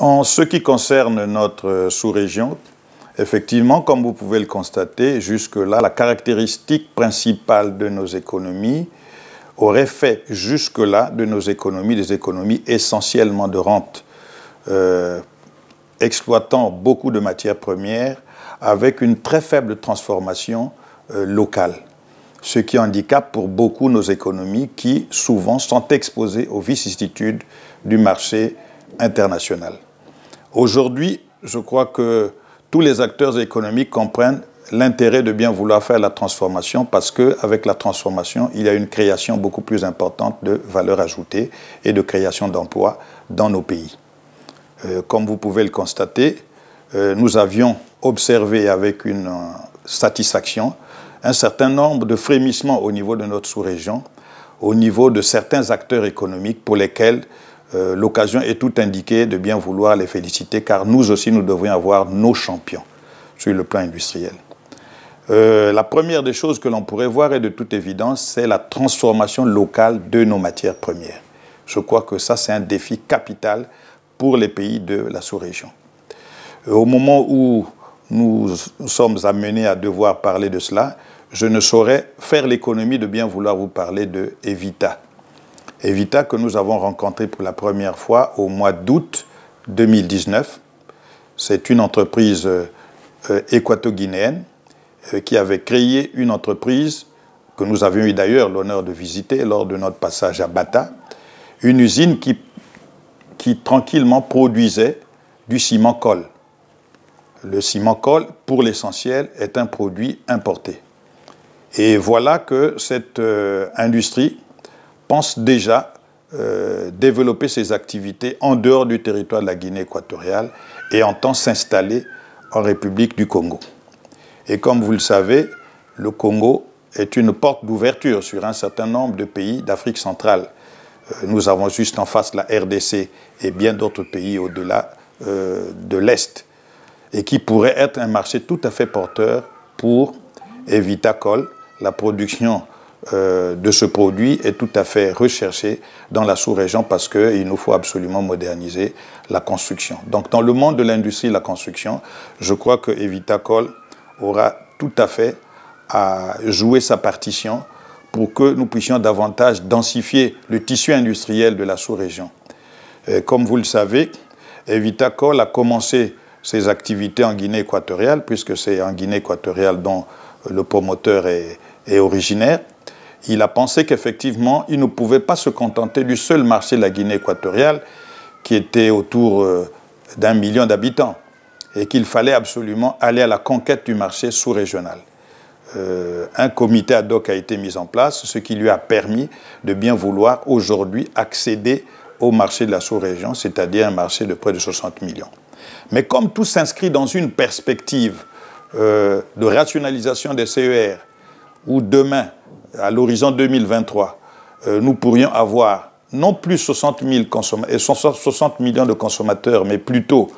En ce qui concerne notre sous-région, effectivement, comme vous pouvez le constater, jusque-là, la caractéristique principale de nos économies aurait fait jusque-là de nos économies des économies essentiellement de rente, exploitant beaucoup de matières premières avec une très faible transformation locale. Ce qui handicape pour beaucoup nos économies qui, souvent, sont exposées aux vicissitudes du marché international. Aujourd'hui, je crois que tous les acteurs économiques comprennent l'intérêt de bien vouloir faire la transformation parce qu'avec la transformation, il y a une création beaucoup plus importante de valeur ajoutée et de création d'emplois dans nos pays. Comme vous pouvez le constater, nous avions observé avec une satisfaction un certain nombre de frémissements au niveau de notre sous-région, au niveau de certains acteurs économiques pour lesquels l'occasion est tout indiquée de bien vouloir les féliciter, car nous aussi, nous devrions avoir nos champions sur le plan industriel. La première des choses que l'on pourrait voir, et de toute évidence, c'est la transformation locale de nos matières premières. Je crois que ça, c'est un défi capital pour les pays de la sous-région. Au moment où nous sommes amenés à devoir parler de cela, je ne saurais faire l'économie de bien vouloir vous parler de Evita. Evita que nous avons rencontré pour la première fois au mois d'août 2019. C'est une entreprise équato-guinéenne qui avait créé une entreprise que nous avions eu d'ailleurs l'honneur de visiter lors de notre passage à Bata, une usine qui tranquillement produisait du ciment-colle. Le ciment-colle, pour l'essentiel, est un produit importé. Et voilà que cette industrie pense déjà développer ses activités en dehors du territoire de la Guinée équatoriale et entend s'installer en République du Congo. Et comme vous le savez, le Congo est une porte d'ouverture sur un certain nombre de pays d'Afrique centrale. Nous avons juste en face la RDC et bien d'autres pays au-delà de l'Est, et qui pourrait être un marché tout à fait porteur pour Evita Colle. La production de ce produit est tout à fait recherchée dans la sous-région parce qu'il nous faut absolument moderniser la construction. Donc dans le monde de l'industrie et la construction, je crois que Evita Colle aura tout à fait à jouer sa partition pour que nous puissions davantage densifier le tissu industriel de la sous-région. Comme vous le savez, Evita Colle a commencé ses activités en Guinée équatoriale, puisque c'est en Guinée équatoriale dont le promoteur est originaire. Il a pensé qu'effectivement, il ne pouvait pas se contenter du seul marché de la Guinée équatoriale, qui était autour d'1 million d'habitants, et qu'il fallait absolument aller à la conquête du marché sous-régional. Un comité ad hoc a été mis en place, ce qui lui a permis de bien vouloir aujourd'hui accéder au marché de la sous-région, c'est-à-dire un marché de près de 60 millions. Mais comme tout s'inscrit dans une perspective de rationalisation des CER, où demain, à l'horizon 2023, nous pourrions avoir non plus 60 millions de consommateurs, mais plutôt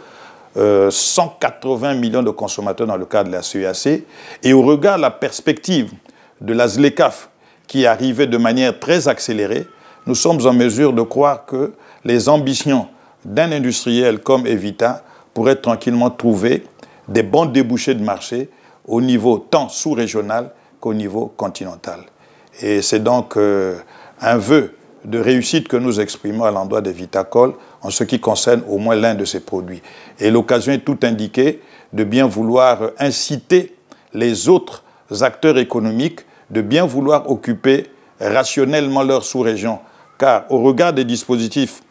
180 millions de consommateurs dans le cadre de la CEAC, et au regard de la perspective de la ZLECAf qui arrivait de manière très accélérée, nous sommes en mesure de croire que les ambitions d'un industriel comme Evita pourraient tranquillement trouver des bons débouchés de marché au niveau tant sous-régional qu'au niveau continental. Et c'est donc un vœu de réussite que nous exprimons à l'endroit d'Evita Colle en ce qui concerne au moins l'un de ces produits. Et l'occasion est tout indiquée de bien vouloir inciter les autres acteurs économiques de bien vouloir occuper rationnellement leur sous-région. Car au regard des dispositifs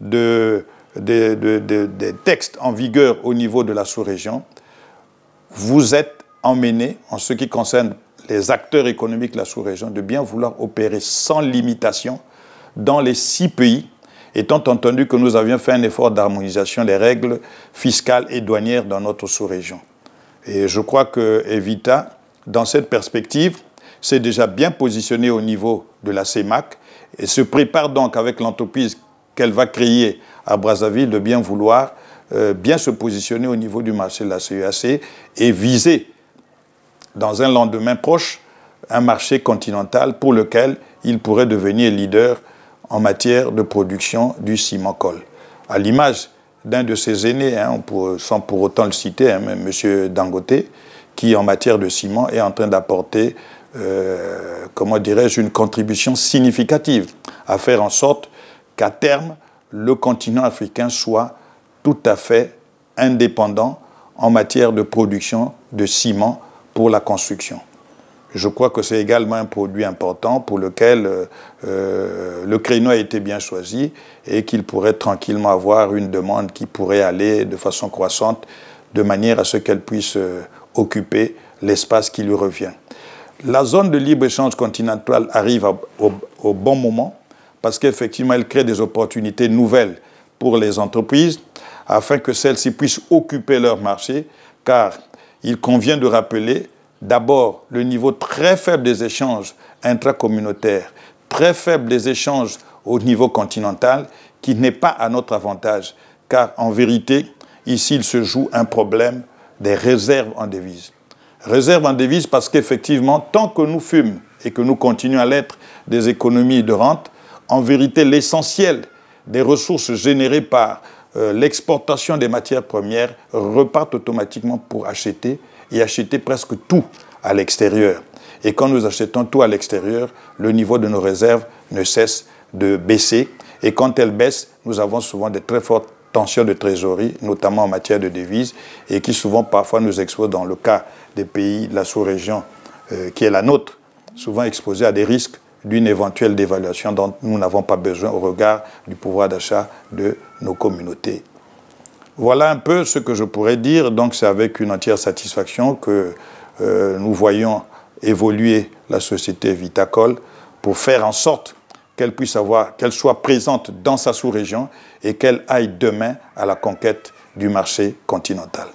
des textes en vigueur au niveau de la sous-région, vous êtes emmenés, en ce qui concerne les acteurs économiques de la sous-région, de bien vouloir opérer sans limitation dans les 6 pays, étant entendu que nous avions fait un effort d'harmonisation des règles fiscales et douanières dans notre sous-région. Et je crois que Evita, dans cette perspective, s'est déjà bien positionné au niveau de la CEMAC et se prépare donc avec l'entreprise qu'elle va créer à Brazzaville de bien vouloir bien se positionner au niveau du marché de la CEAC et viser dans un lendemain proche un marché continental pour lequel il pourrait devenir leader en matière de production du ciment-colle. À l'image d'un de ses aînés, hein, sans pour autant le citer, hein, M. Dangote, qui en matière de ciment est en train d'apporter, comment dirais-je, une contribution significative à faire en sorte qu'à terme, le continent africain soit tout à fait indépendant en matière de production de ciment pour la construction. Je crois que c'est également un produit important pour lequel le créneau a été bien choisi et qu'il pourrait tranquillement avoir une demande qui pourrait aller de façon croissante de manière à ce qu'elle puisse occuper l'espace qui lui revient. La zone de libre-échange continentale arrive au bon moment parce qu'effectivement, elle crée des opportunités nouvelles pour les entreprises afin que celles-ci puissent occuper leur marché, car il convient de rappeler d'abord le niveau très faible des échanges intracommunautaires, très faible des échanges au niveau continental, qui n'est pas à notre avantage, car en vérité, ici, il se joue un problème des réserves en devises. Réserves en devises parce qu'effectivement, tant que nous fûmes et que nous continuons à l'être des économies de rente, en vérité, l'essentiel des ressources générées par l'exportation des matières premières repartent automatiquement pour acheter et acheter presque tout à l'extérieur. Et quand nous achetons tout à l'extérieur, le niveau de nos réserves ne cesse de baisser. Et quand elles baissent, nous avons souvent de très fortes tensions de trésorerie, notamment en matière de devises, et qui souvent parfois nous exposent, dans le cas des pays de la sous-région qui est la nôtre, souvent exposés à des risques d'une éventuelle dévaluation dont nous n'avons pas besoin au regard du pouvoir d'achat de nos communautés. Voilà un peu ce que je pourrais dire. Donc c'est avec une entière satisfaction que nous voyons évoluer la société Vitacol pour faire en sorte qu'elle puisse qu'elle soit présente dans sa sous-région et qu'elle aille demain à la conquête du marché continental.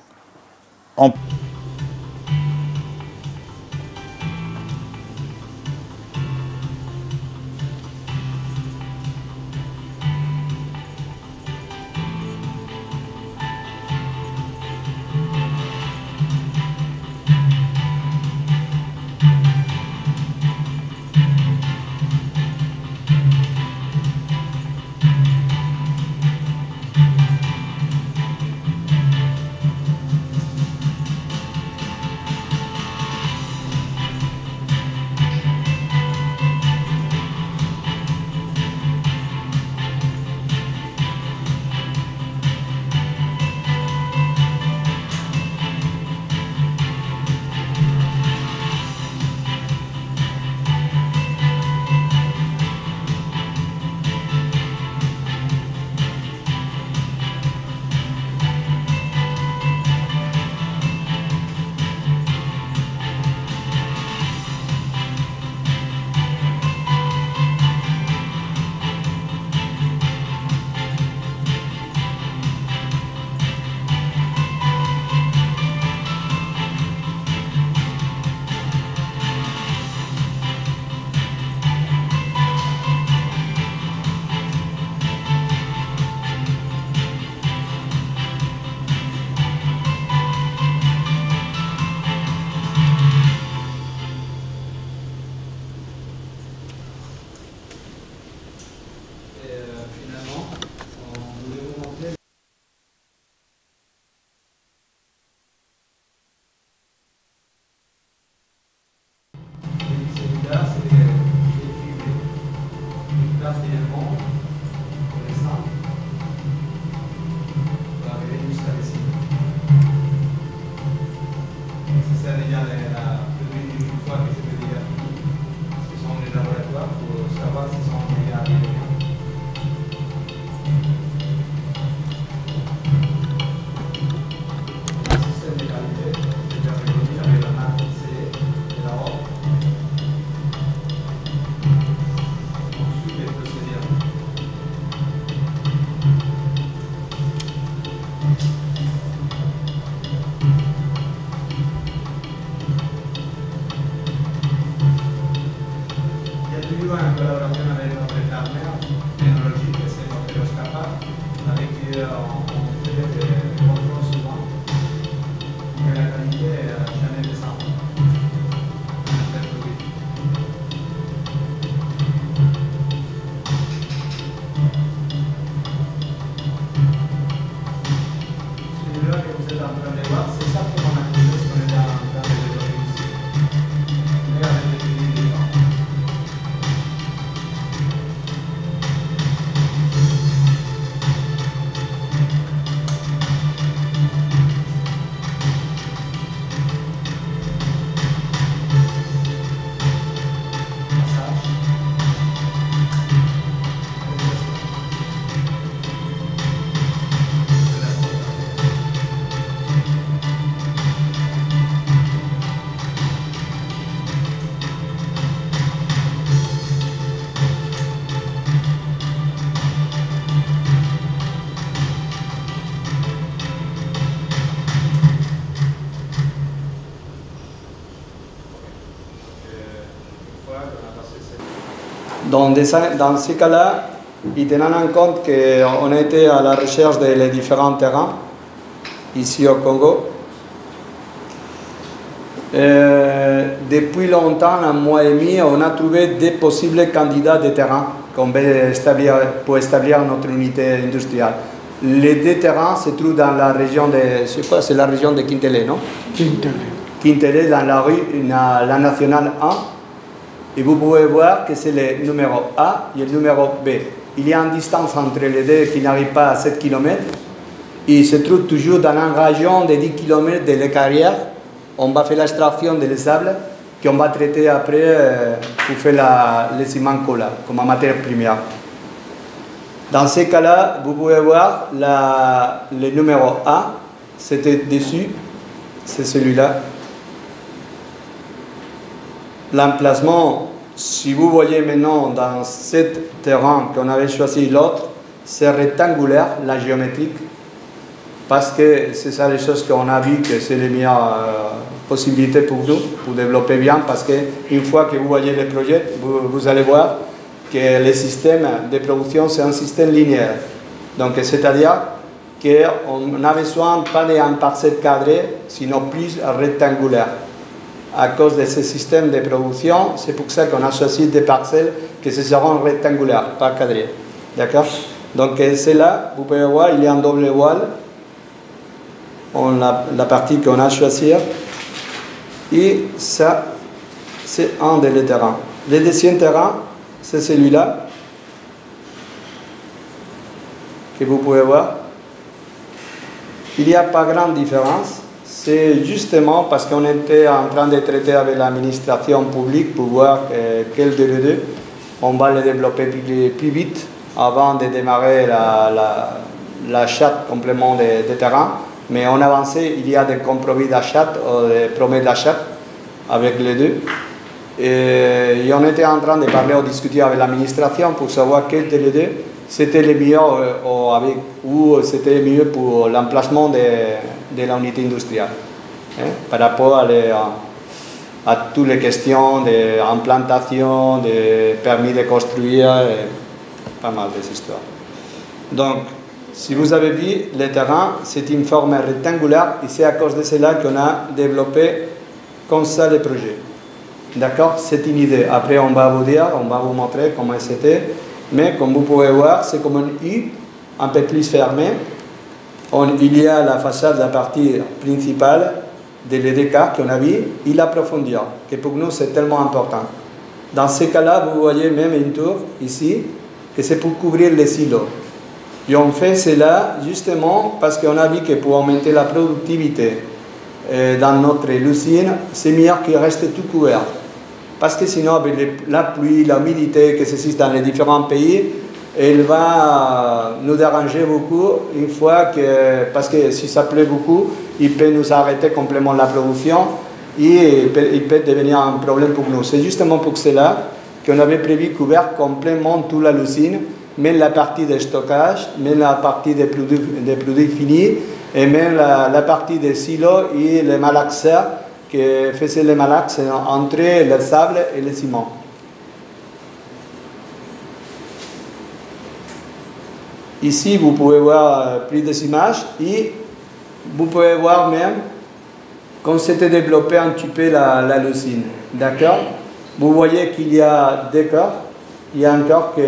Dans ces cas-là, et tenant en compte qu'on a été à la recherche des différents terrains ici au Congo, depuis longtemps, un mois et demi, on a trouvé des possibles candidats de terrain pour établir notre unité industrielle. Les deux terrains se trouvent dans la région de, je sais pas, c'est la région de Quintélé, non? Quintélé, dans la rue, la nationale 1. Et vous pouvez voir que c'est le numéro A et le numéro B. Il y a une distance entre les deux qui n'arrive pas à 7 km. Il se trouve toujours dans une région de 10 km de la carrière. On va faire l'extraction des sables qu'on va traiter après pour faire le ciment cola comme matière première. Dans ces cas-là, vous pouvez voir le numéro A, c'était dessus, c'est celui-là. L'emplacement, si vous voyez maintenant dans ce terrain qu'on avait choisi l'autre, c'est rectangulaire, la géométrique, parce que c'est ça les choses qu'on a vu que c'est les meilleures possibilités pour nous, pour développer bien, parce qu'une fois que vous voyez le projet, vous allez voir que le système de production, c'est un système linéaire. Donc, c'est-à-dire qu'on a besoin pas d'un parcelle cadré, sinon plus rectangulaire. À cause de ce système de production, c'est pour ça qu'on a choisi des parcelles qui seront rectangulaires, pas cadrées. D'accord? Donc, c'est là, vous pouvez voir, il y a un double wall. La partie qu'on a choisie. Et ça, c'est un des terrains. Le deuxième terrain, c'est celui-là, que vous pouvez voir. Il n'y a pas grande différence. C'est justement parce qu'on était en train de traiter avec l'administration publique pour voir quel de les deux on va le développer plus vite avant de démarrer l'achat complément des terrains. Mais on avançait, il y a des compromis d'achat, des promesses d'achat avec les deux. Et on était en train de parler ou discuter avec l'administration pour savoir quel de les deux c'était le meilleur ou c'était le mieux pour l'emplacement de l'unité industrielle. Par rapport à toutes les questions d'implantation, de permis de construire, et pas mal des histoires. Donc, si vous avez vu, le terrain, c'est une forme rectangulaire et c'est à cause de cela qu'on a développé comme ça le projet. D'accord? C'est une idée. Après, on va vous dire, on va vous montrer comment c'était. Mais comme vous pouvez voir, c'est comme un U, un peu plus fermé. Il y a la façade, la partie principale de l'EDK qu'on a vu, et la profondeur, que pour nous c'est tellement important. Dans ce cas-là, vous voyez même une tour ici, que c'est pour couvrir les silos. Et on fait cela justement parce qu'on a vu que pour augmenter la productivité dans notre usine, c'est mieux qu'il reste tout couvert. Parce que sinon, avec la pluie, l'humidité que c'est dans les différents pays, elle va nous déranger beaucoup une fois que, parce que si ça pleut beaucoup, il peut nous arrêter complètement la production et il peut devenir un problème pour nous. C'est justement pour cela qu'on avait prévu couvrir complètement toute l'usine, même la partie de stockage, même la partie des produits finis, et même la partie des silos et les malaxeurs qui faisaient les malaxes entre le sable et le ciment. Ici, vous pouvez voir plus des images et vous pouvez voir même qu'on s'était développé un petit peu l'usine. D'accord? Vous voyez qu'il y a deux corps. Il y a un corps qui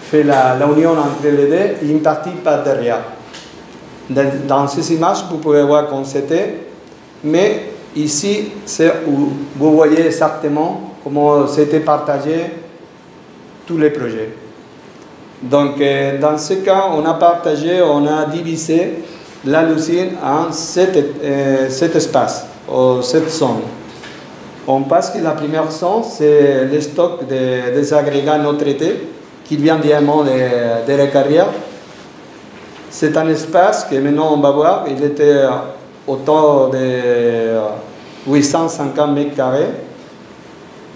fait l'union entre les deux et une partie par derrière. Dans ces images, vous pouvez voir qu'on c'était. Mais ici, c'est où vous voyez exactement comment c'était partagé tous les projets. Donc, dans ce cas, on a partagé, on a divisé l'usine en 7 espaces, ou 7 zones. On passe que la première zone, c'est le stock des agrégats non traités qui vient directement de la carrière. C'est un espace que maintenant on va voir, il était autour de 850 mètres carrés.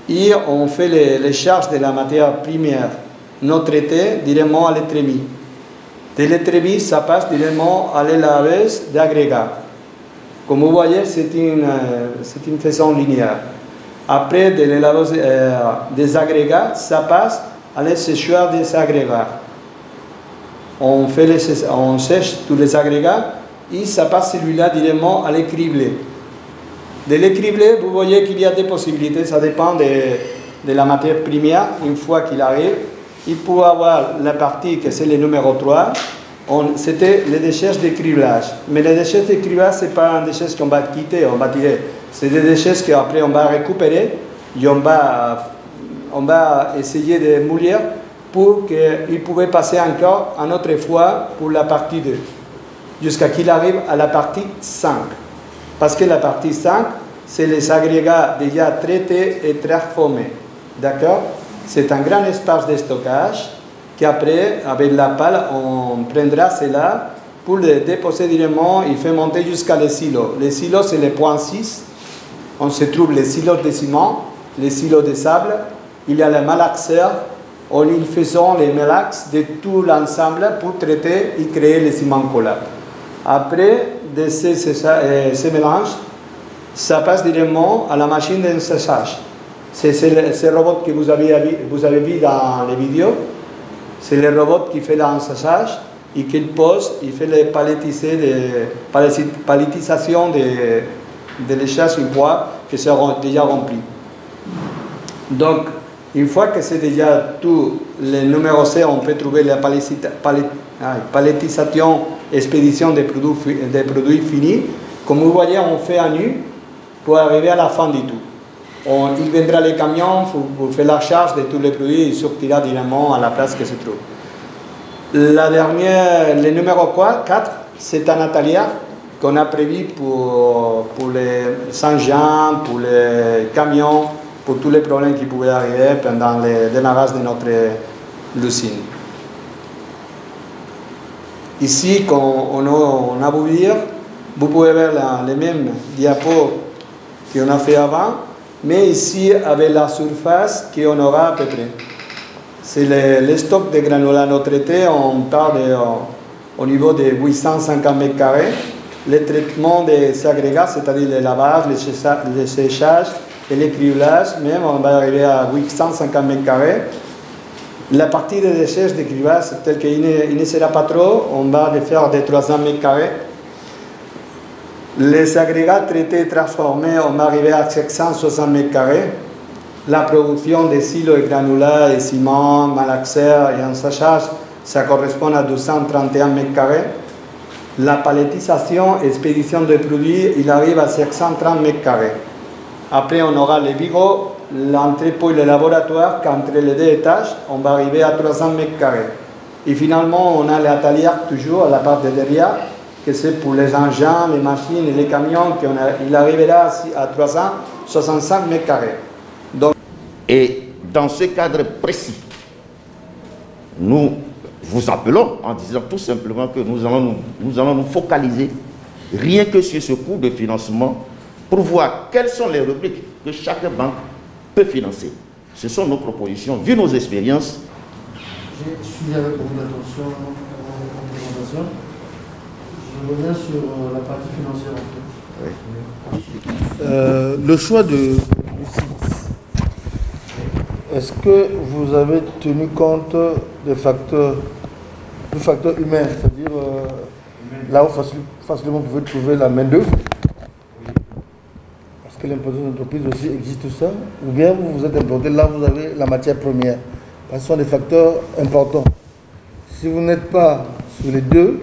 Et on fait les charges de la matière première non traitée directement à l'étrémie. De l'étrémie, ça passe directement à l'élevage d'agrégats. Comme vous voyez, c'est une façon linéaire. Après de l'élevage des agrégats, ça passe à la séchoir des agrégats. On sèche tous les agrégats et ça passe celui-là directement à l'écriblé. De l'écriblé, vous voyez qu'il y a des possibilités, ça dépend de la matière première. Une fois qu'il arrive, il peut avoir la partie que c'est le numéro 3, c'était les déchets de criblage. Mais les déchets de criblage, ce n'est pas un déchet qu'on va quitter, on va tirer. C'est des déchets qu'après on va récupérer et on va essayer de moulir pour qu'il pouvait passer encore une autre fois pour la partie 2, jusqu'à qu'il arrive à la partie 5. Parce que la partie 5, c'est les agrégats déjà traités et transformés. D'accord? C'est un grand espace de stockage qu'après, avec la pale, on prendra cela pour le déposer directement et faire monter jusqu'à les silos. Les silos, c'est les points 6. On se trouve les silos de ciment, les silos de sable. Il y a les malaxeurs, où ils font les malaxes de tout l'ensemble pour traiter et créer les ciments collables. Après de ces mélanges, ça passe directement à la machine d'ensaissage. C'est ce robot que vous avez vu dans les vidéos. C'est le robot qui fait l'ensaissage et qu'il pose, il fait les palettisation de l'échelle une fois que c'est déjà rempli. Donc, une fois que c'est déjà tout le numéro C, on peut trouver la palettisation, expédition des produits finis. Comme vous voyez, on fait un nu pour arriver à la fin du tout. Il viendra les camions, vous faites la charge de tous les produits, il sortira directement à la place que se trouve. La dernière, le numéro 4, c'est un atelier qu'on a prévu pour les engins, pour les camions, pour tous les problèmes qui pouvaient arriver pendant le démarrage de notre usine. Ici, quand on a voulu dire, vous pouvez voir les mêmes diapos qu'on a fait avant, mais ici, avec la surface qu'on aura à peu près. C'est le stock de granulats non traités, on parle au niveau de 850 m². Le traitement des agrégats, c'est-à-dire le lavage, le séchage et le criblage, même on va arriver à 850 m². La partie des déchets de criblage, tel qu'il ne sera pas trop, on va le faire de 300 m². Les agrégats traités et transformés, on va arriver à 760 m². La production des silos et granulats, et ciment, malaxeurs et ensaissage, ça correspond à 231 m². La palettisation et expédition de produits, il arrive à 730 m². Après, on aura les bureaux, l'entrepôt et le laboratoire, qu'entre les deux étages, on va arriver à 300 m². Et finalement, on a l'atelier toujours à la part de derrière, que c'est pour les engins, les machines et les camions, il arrivera à 365 m². Donc, et dans ce cadre précis, nous vous appelons en disant tout simplement que nous allons nous focaliser rien que sur ce coût de financement pour voir quelles sont les rubriques que chaque banque peut financer. Ce sont nos propositions, vu nos expériences. Je suis avec beaucoup d'attention à la présentation. Je reviens sur la partie financière. Oui. Le choix du site. Est-ce que vous avez tenu compte du facteur humain, c'est-à-dire là où facilement vous pouvez trouver la main-d'œuvre? Parce que l'implantation d'entreprise aussi existe tout ça, ou bien vous vous êtes implanté là où vous avez la matière première. Ce sont des facteurs importants. Si vous n'êtes pas sur les deux,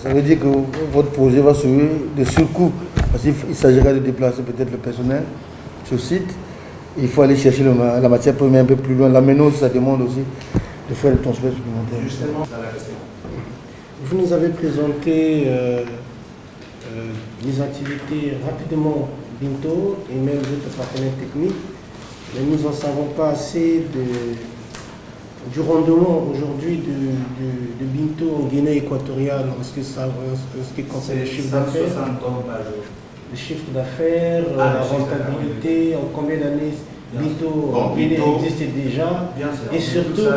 ça veut dire que votre projet va subir des surcoûts, parce qu'il s'agira de déplacer peut-être le personnel sur site. Il faut aller chercher la matière première un peu plus loin. La ménose, ça demande aussi de faire des transferts supplémentaires. Justement, c'est la question. Vous nous avez présenté les activités rapidement, Binto, et même votre partenaire technique, mais nous n'en savons pas assez du rendement aujourd'hui de Binto en Guinée équatoriale, en ce qui concerne le chiffre d'affaires. Le chiffre d'affaires, la rentabilité, en combien d'années Binto en Guinée existe déjà, et surtout...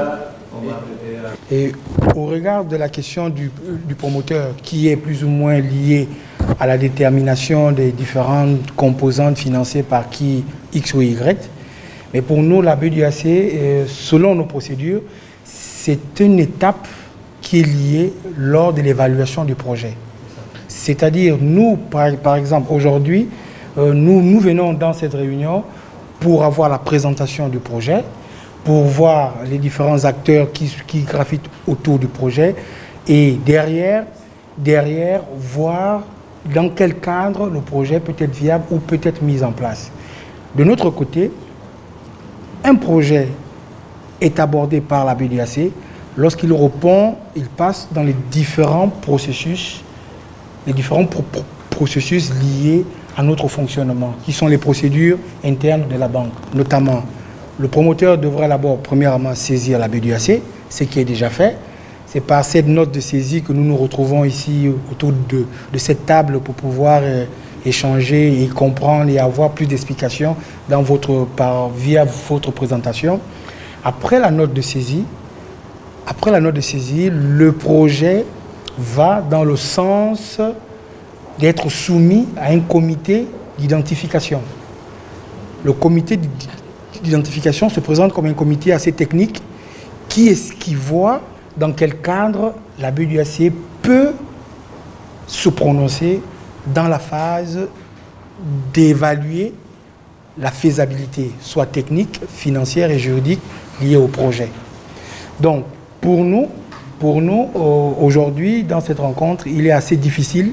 Et au regard de la question du promoteur, qui est plus ou moins lié à la détermination des différentes composantes financées par qui X ou Y. Mais pour nous, la BDAC, selon nos procédures, c'est une étape qui est liée lors de l'évaluation du projet. C'est-à-dire, nous, par exemple, aujourd'hui, nous venons dans cette réunion pour avoir la présentation du projet, pour voir les différents acteurs qui gravitent autour du projet et derrière voir dans quel cadre le projet peut être viable ou peut être mis en place. De notre côté, un projet est abordé par la BDAC lorsqu'il répond, il passe dans les différents processus liés à notre fonctionnement, qui sont les procédures internes de la banque. Notamment, le promoteur devrait d'abord, premièrement, saisir la BDAC, ce qui est déjà fait. C'est par cette note de saisie que nous nous retrouvons ici autour de cette table pour pouvoir échanger et comprendre et avoir plus d'explications via votre présentation. Après la note de saisie, le projet va dans le sens d'être soumis à un comité d'identification. Le comité d'identification se présente comme un comité assez technique qui voit dans quel cadre la BDAC peut se prononcer dans la phase d'évaluer la faisabilité, soit technique, financière et juridique liée au projet. Donc, pour nous, aujourd'hui, dans cette rencontre, il est assez difficile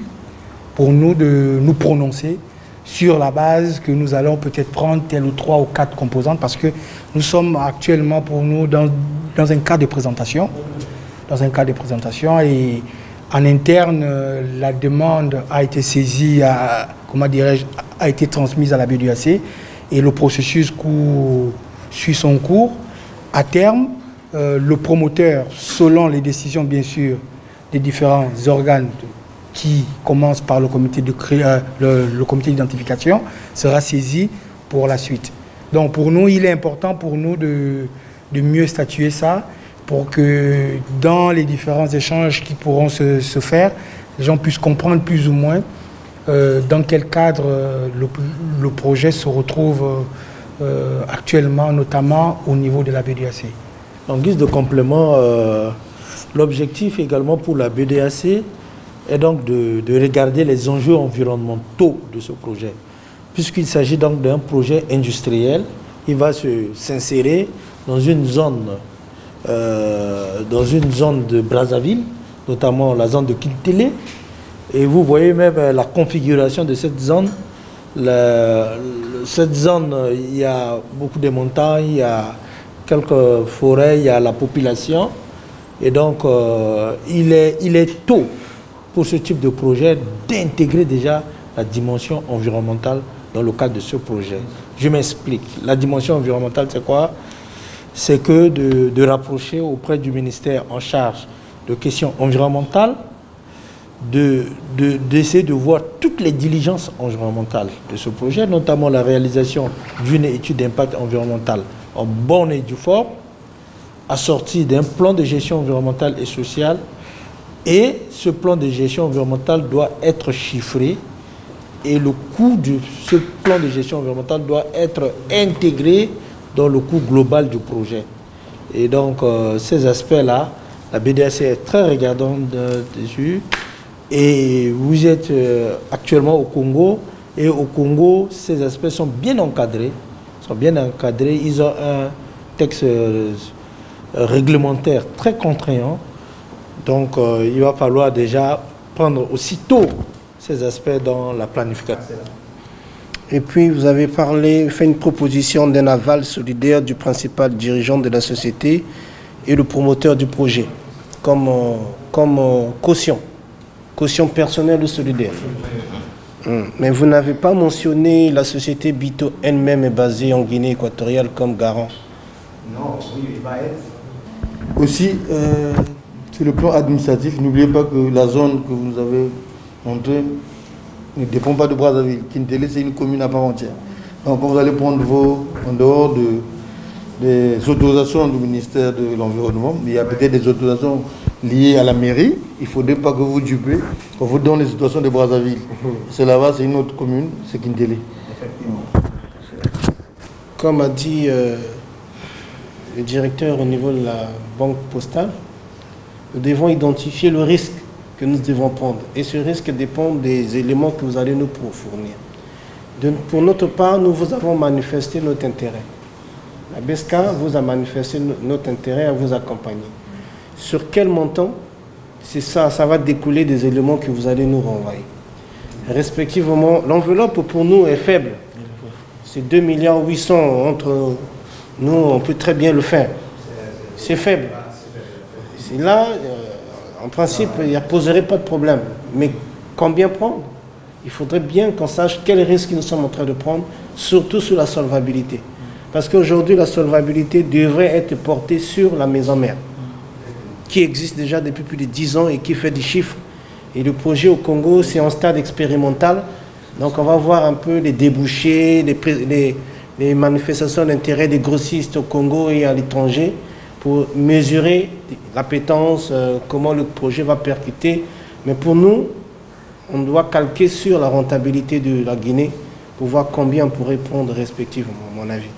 pour nous de nous prononcer sur la base que nous allons peut-être prendre telle ou 3 ou 4 composantes parce que nous sommes actuellement pour nous dans un cadre de présentation. Et en interne, la demande a été saisie, a été transmise à la BDAC et le processus suit son cours. À terme, le promoteur, selon les décisions bien sûr des différents organes qui commencent par le comité d'identification, sera saisi pour la suite. Donc pour nous, il est important pour nous de mieux statuer ça pour que dans les différents échanges qui pourront se faire, les gens puissent comprendre plus ou moins dans quel cadre le projet se retrouve actuellement, notamment au niveau de la BDAC. En guise de complément, l'objectif également pour la BDAC est donc de regarder les enjeux environnementaux de ce projet. Puisqu'il s'agit donc d'un projet industriel, il va s'insérer dans une zone de Brazzaville, notamment la zone de Kintélé. Et vous voyez même la configuration de cette zone. Cette zone, il y a beaucoup de montagnes, il y a quelques forêts, il y a la population. Et donc, il est tôt pour ce type de projet d'intégrer déjà la dimension environnementale dans le cadre de ce projet. Je m'explique. La dimension environnementale, c'est quoi? C'est que de rapprocher auprès du ministère en charge de questions environnementales, d'essayer de voir toutes les diligences environnementales de ce projet, notamment la réalisation d'une étude d'impact environnemental en bonne et due forme, assortie d'un plan de gestion environnementale et sociale. Et ce plan de gestion environnementale doit être chiffré et le coût de ce plan de gestion environnementale doit être intégré dans le coût global du projet. Et donc, ces aspects-là, la BDAC est très regardante dessus. Et vous êtes actuellement au Congo. Et au Congo, ces aspects sont bien encadrés. Ils ont un texte réglementaire très contraignant. Donc, il va falloir déjà prendre aussitôt ces aspects dans la planification. Et puis, vous avez fait une proposition d'un aval solidaire du principal dirigeant de la société et le promoteur du projet, comme caution personnelle ou solidaire. Mais vous n'avez pas mentionné la société Bito elle-même est basée en Guinée équatoriale comme garant. Non, oui, il va être. Aussi, sur le plan administratif, n'oubliez pas que la zone que vous nous avez montrée ne dépend pas de Brazzaville. Kintélé, c'est une commune à part entière. Donc, quand vous allez prendre en dehors des autorisations du ministère de l'Environnement, il y a peut-être des autorisations liées à la mairie. Il ne faudrait pas que vous dupez, qu'on vous donne les autorisations de Brazzaville. C'est là-bas, c'est une autre commune, c'est Kintélé. Effectivement. comme a dit le directeur au niveau de la banque postale, nous devons identifier le risque que nous devons prendre. Et ce risque dépend des éléments que vous allez nous fournir. Pour notre part, nous vous avons manifesté notre intérêt. La BESCA vous a manifesté notre intérêt à vous accompagner. Sur quel montant? C'est ça, ça va découler des éléments que vous allez nous renvoyer. Respectivement, l'enveloppe pour nous est faible. C'est 2,8 milliards entre nous, on peut très bien le faire. C'est faible. C'est là, en principe, il ne poserait pas de problème. Mais combien prendre? Il faudrait bien qu'on sache quels risques nous sommes en train de prendre, surtout sur la solvabilité. Parce qu'aujourd'hui, la solvabilité devrait être portée sur la maison mère, qui existe déjà depuis plus de 10 ans et qui fait des chiffres. Et le projet au Congo, c'est en stade expérimental. Donc on va voir un peu les débouchés, les manifestations d'intérêt des grossistes au Congo et à l'étranger pour mesurer l'appétence, comment le projet va percuter. Mais pour nous, on doit calquer sur la rentabilité de la Guinée pour voir combien on pourrait prendre respectivement, à mon avis.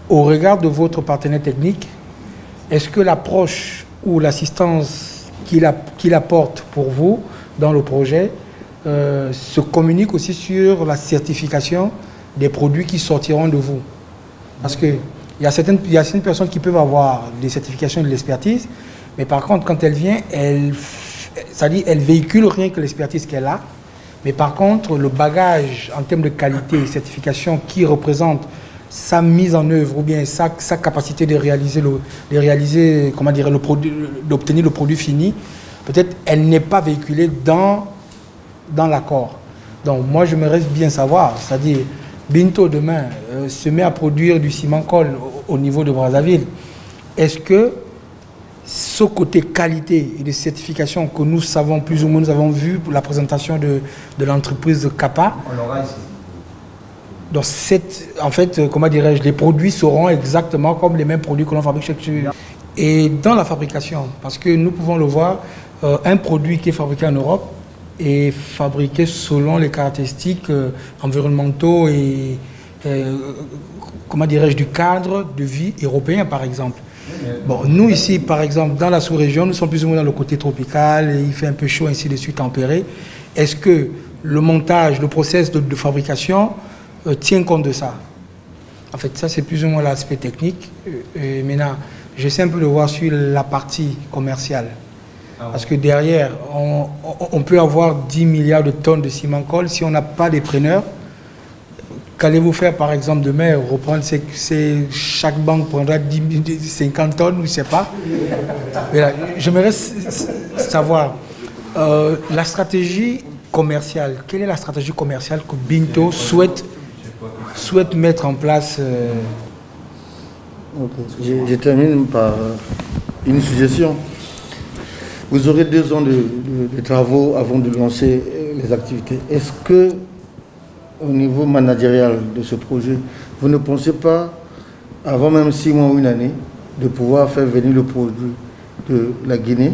Au regard de votre partenaire technique, est-ce que l'approche ou l'assistance qu'il apporte pour vous dans le projet se communique aussi sur la certification des produits qui sortiront de vous? Parce qu'il y a certaines personnes qui peuvent avoir des certifications de l'expertise, mais par contre, quand elle vient, elle véhicule rien que l'expertise qu'elle a. Mais par contre, le bagage en termes de qualité et certification qui représente sa mise en œuvre ou bien sa capacité de réaliser, comment dire, d'obtenir le produit fini, peut-être elle n'est pas véhiculée dans l'accord. Donc moi je me reste bien savoir, c'est-à-dire Binto demain se met à produire du ciment colle au niveau de Brazzaville. Est-ce que ce côté qualité et de certification que nous savons plus ou moins, nous avons vu pour la présentation de l'entreprise de Kappa, on l'aura ici. Donc, en fait, comment dirais-je, les produits seront exactement comme les mêmes produits que l'on fabrique chez nous. Et dans la fabrication, parce que nous pouvons le voir, un produit qui est fabriqué en Europe est fabriqué selon les caractéristiques environnementaux et comment dirais-je, du cadre de vie européen, par exemple. Bon, nous ici, par exemple, dans la sous-région, nous sommes plus ou moins dans le côté tropical, et il fait un peu chaud, ainsi de suite, tempéré. Est-ce que le montage, le process de fabrication tient compte de ça? En fait, ça, c'est plus ou moins l'aspect technique. Maintenant, j'essaie un peu de voir sur la partie commerciale. Parce que derrière, on peut avoir 10 milliards de tonnes de ciment colle. Si on n'a pas des preneurs, qu'allez-vous faire, par exemple, demain, reprendre chaque banque prendra 50 tonnes, je ne sais pas. J'aimerais savoir la stratégie commerciale. Quelle est la stratégie commerciale que Binto souhaite mettre en place? Je termine par une suggestion. Vous aurez 2 ans de travaux avant de lancer les activités. Est-ce que, au niveau managérial de ce projet, vous ne pensez pas, avant même 6 mois ou une année, de pouvoir faire venir le produit de la Guinée,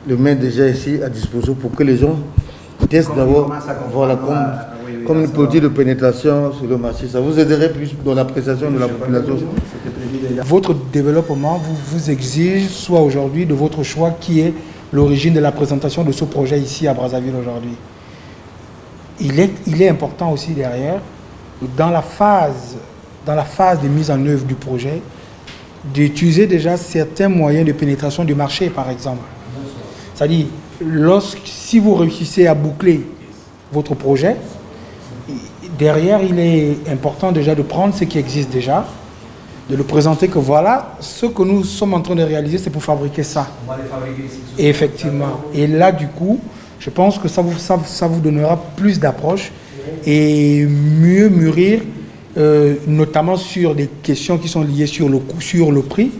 le mettre déjà ici à disposition pour que les gens testent d'abord, voilà, comme une politique de pénétration sur le marché? Ça vous aiderait plus dans l'appréciation de la population? Votre développement vous exige, soit aujourd'hui, de votre choix, qui est l'origine de la présentation de ce projet ici à Brazzaville aujourd'hui. Il est important aussi derrière, dans la phase de mise en œuvre du projet, d'utiliser déjà certains moyens de pénétration du marché, par exemple. C'est-à-dire, si vous réussissez à boucler votre projet, derrière, il est important déjà de prendre ce qui existe déjà, de le présenter que voilà, ce que nous sommes en train de réaliser, c'est pour fabriquer ça. On va les fabriquer ici. Et effectivement. Et là, du coup, je pense que ça vous donnera plus d'approche et mieux mûrir, notamment sur des questions qui sont liées sur le coût, sur le prix,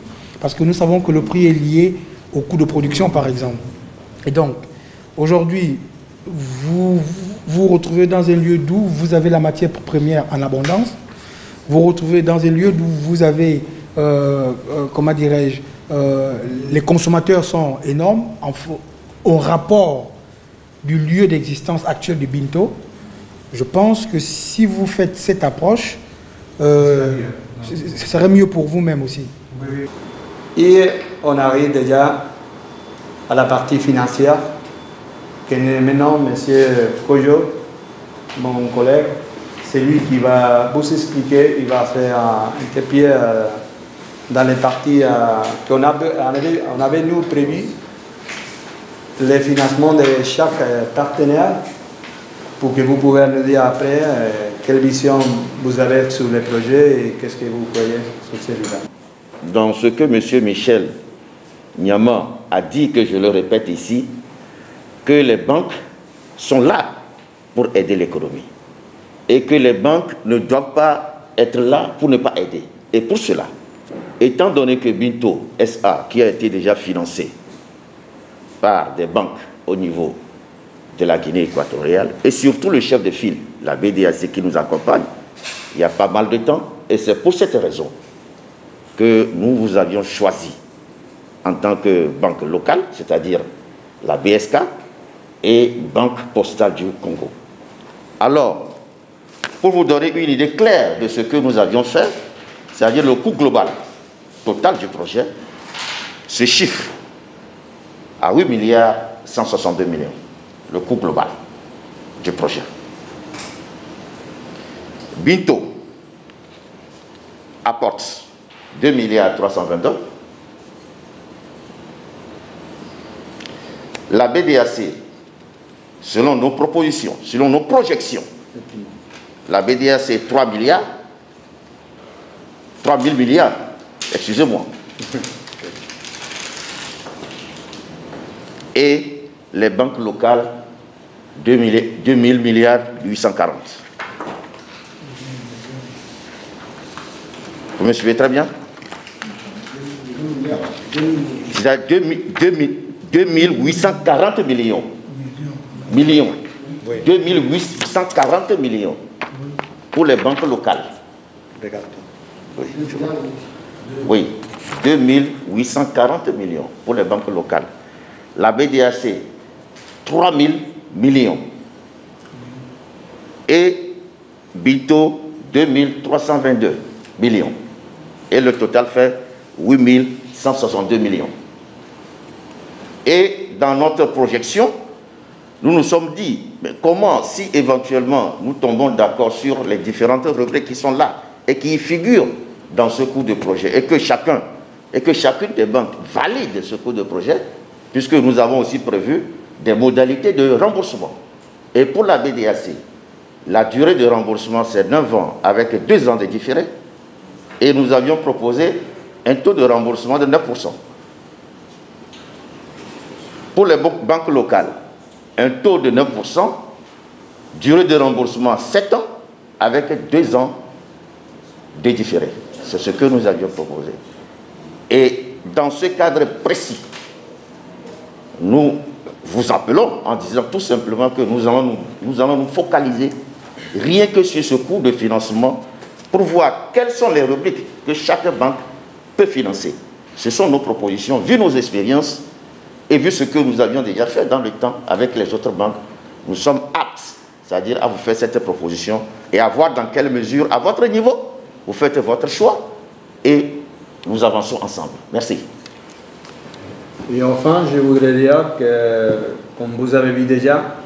parce que nous savons que le prix est lié au coût de production, par exemple. Et donc, aujourd'hui, vous vous retrouvez dans un lieu d'où vous avez la matière première en abondance, vous vous retrouvez dans un lieu d'où vous avez, comment dirais-je, les consommateurs sont énormes au rapport du lieu d'existence actuel de Binto. Je pense que si vous faites cette approche, ce serait mieux pour vous-même aussi. Et on arrive déjà à la partie financière, que maintenant, M. Kojo, mon collègue, c'est lui qui va vous expliquer, il va faire un pied dans les parties qu'on avait nous prévu, les financements de chaque partenaire, pour que vous pouvez nous dire après quelle vision vous avez sur le projet et qu'est-ce que vous voyez sur celui-là. Dans ce que M. Michel Niama a dit, que je le répète ici, que les banques sont là pour aider l'économie et que les banques ne doivent pas être là pour ne pas aider. Et pour cela, étant donné que Binto SA, qui a été déjà financé par des banques au niveau de la Guinée équatoriale, et surtout le chef de file, la BDAC qui nous accompagne, il y a pas mal de temps, et c'est pour cette raison que nous vous avions choisi en tant que banque locale, c'est-à-dire la BSK et Banque Postale du Congo. Alors, pour vous donner une idée claire de ce que nous avions fait, c'est-à-dire le coût global total du projet, se chiffre à 8 milliards 162 millions, le coût global du projet. Binto apporte 2 milliards 322. La BDAC, selon nos propositions, selon nos projections, la BDAC 3 milliards, 3 000 milliards, excusez-moi. Et les banques locales, 2 000 milliards 840. Vous me suivez très bien? C'est 2840 millions. Millions. 2840 millions pour les banques locales. Oui. Oui, 2840 millions pour les banques locales. La BDAC, 3 000 millions. Et Binto, 2322 millions. Et le total fait 8162 millions. Et dans notre projection, nous nous sommes dit, mais comment, si éventuellement nous tombons d'accord sur les différentes rubriques qui sont là et qui figurent dans ce coût de projet, et que chacune des banques valide ce coût de projet, puisque nous avons aussi prévu des modalités de remboursement. Et pour la BDAC, la durée de remboursement, c'est 9 ans avec 2 ans de différé. Et nous avions proposé un taux de remboursement de 9%. Pour les banques locales, un taux de 9%, durée de remboursement 7 ans avec 2 ans de différé. C'est ce que nous avions proposé. Et dans ce cadre précis, nous vous appelons en disant tout simplement que nous allons nous focaliser rien que sur ce coût de financement pour voir quelles sont les rubriques que chaque banque peut financer. Ce sont nos propositions, vu nos expériences et vu ce que nous avions déjà fait dans le temps avec les autres banques. Nous sommes aptes, c'est-à-dire à vous faire cette proposition et à voir dans quelle mesure, à votre niveau, vous faites votre choix et nous avançons ensemble. Merci. Et enfin, je voudrais dire que, comme vous avez vu déjà,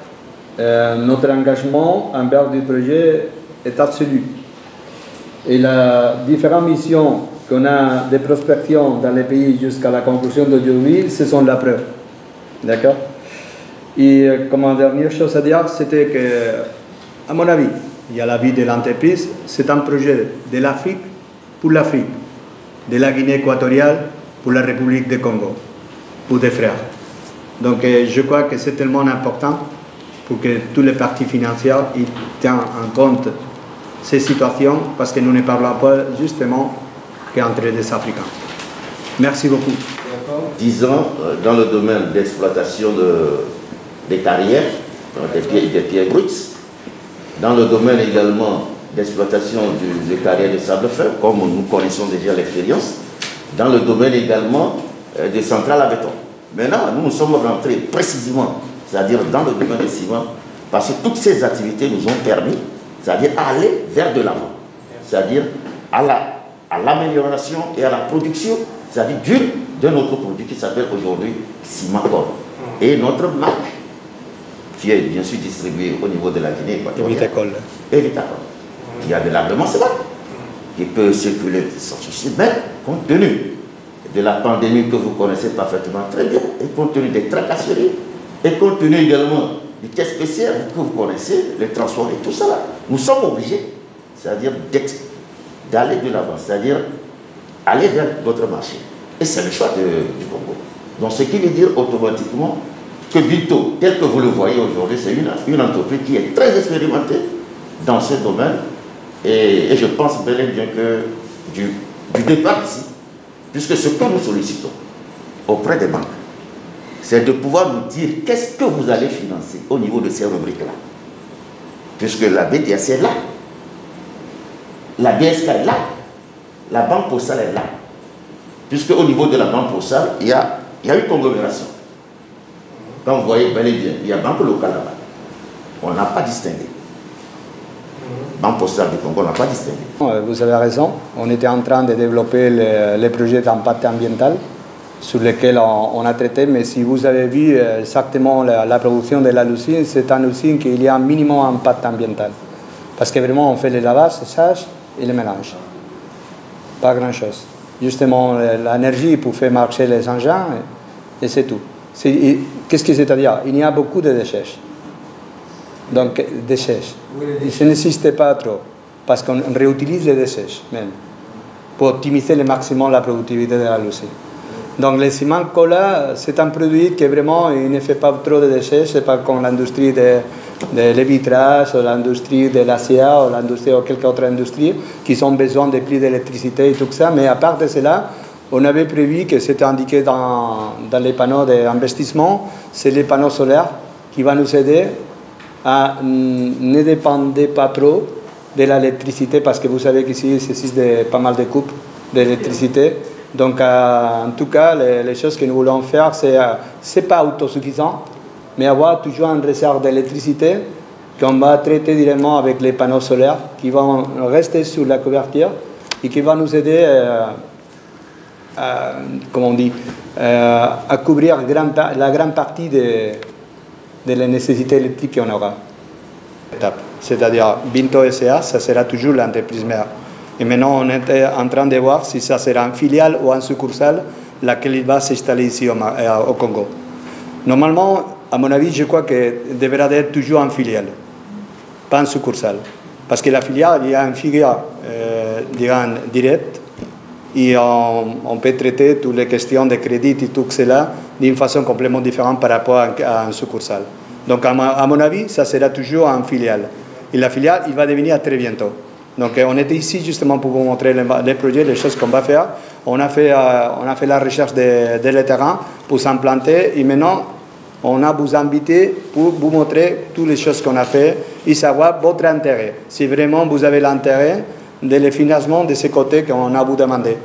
notre engagement envers le projet est absolu. Et la différentes missions qu'on a de prospection dans les pays jusqu'à la conclusion d'aujourd'hui, ce sont la preuve. D'accord? Et comme dernière chose à dire, c'était que, à mon avis, il y a l'avis de l'entreprise, c'est un projet de l'Afrique pour l'Afrique, de la Guinée équatoriale pour la République du Congo, pour des frères. Donc je crois que c'est tellement important pour que tous les partis financiers tiennent en compte ces situations, parce que nous ne parlons pas justement qu'entre des Africains. Merci beaucoup. 10 ans dans le domaine d'exploitation des carrières, des pierres brutes, dans le domaine également d'exploitation des carrières de sable-fin, comme nous connaissons déjà l'expérience, dans le domaine également des centrales à béton. Maintenant, nous sommes rentrés précisément, c'est-à-dire dans le domaine des ciments, parce que toutes ces activités nous ont permis, c'est-à-dire aller vers de l'avant. c'est-à-dire à l'amélioration et à la production, c'est-à-dire d'un autre produit qui s'appelle aujourd'hui Cimacol. Et notre marque, qui est bien sûr distribuée au niveau de la Guinée équatoriale, Evitacol, qui a de l'agrément CEVAC, qui peut circuler sans souci, mais compte tenu de la pandémie que vous connaissez parfaitement très bien, et compte tenu des tracasseries, et compte tenu également du test PCR que vous connaissez, les transports et tout ça, nous sommes obligés, c'est-à-dire d'aller de l'avant, c'est-à-dire aller vers d'autres marchés. Et c'est le choix du Congo. Donc ce qui veut dire automatiquement que Binto, tel que vous le voyez aujourd'hui, c'est une entreprise qui est très expérimentée dans ce domaine. Et je pense bel et bien que du départ ici, puisque ce que nous sollicitons auprès des banques, c'est de pouvoir nous dire qu'est-ce que vous allez financer au niveau de ces rubriques-là. Puisque la BDAC est là, la BSK est là, la Banque Postale est là. Puisque au niveau de la Banque Postale, il y a une conglomération. Quand vous voyez bel et bien, il y a Banque locale là-bas. On n'a pas distingué. Banque Postale du Congo n'a pas distingué. Vous avez raison. On était en train de développer les projets d'impact ambiental sur lesquels on a traité. Mais si vous avez vu exactement la production de la leucine, c'est une usine qu'il y a un minimum d'impact ambiental. Parce que vraiment, on fait le lavage, le séchage et le mélange. Pas grand-chose. Justement, l'énergie pour faire marcher les engins, et c'est tout. Qu'est-ce que c'est-à-dire? Il y a beaucoup de déchets. Donc, déchets. Ça n'existe pas trop, parce qu'on réutilise les déchets même, pour optimiser le maximum la productivité de la leucine. Donc, le ciment cola, c'est un produit qui vraiment il ne fait pas trop de déchets, c'est pas comme l'industrie de vitrages, ou l'industrie de l'acier, ou l'industrie ou quelque autre industrie, qui ont besoin de plus d'électricité et tout ça. Mais à part de cela, on avait prévu que c'était indiqué dans les panneaux d'investissement, c'est les panneaux solaires qui vont nous aider à ne dépendre pas trop de l'électricité, parce que vous savez qu'ici, il existe pas mal de coupes d'électricité. Donc, en tout cas, les choses que nous voulons faire, c'est pas autosuffisant, mais avoir toujours une réserve d'électricité qu'on va traiter directement avec les panneaux solaires qui vont rester sur la couverture et qui vont nous aider à couvrir la grande partie de la nécessité électrique qu'on aura. C'est-à-dire, Binto SA, ça sera toujours l'entreprise mère. Et maintenant, on est en train de voir si ça sera en filiale ou en succursale, laquelle va s'installer ici au Congo. Normalement, à mon avis, je crois qu'elle devra être toujours en filiale, pas en succursale. Parce que la filiale, il y a une filiale directe et on peut traiter toutes les questions de crédit et tout cela d'une façon complètement différente par rapport à une succursale. Donc, à mon avis, ça sera toujours en filiale. Et la filiale, il va devenir très bientôt. Donc, on était ici justement pour vous montrer les projets, les choses qu'on va faire. On a fait la recherche de le terrain pour s'implanter et maintenant, on a vous invité pour vous montrer toutes les choses qu'on a fait et savoir votre intérêt. Si vraiment vous avez l'intérêt de le financement de ce côté qu'on a vous demandé.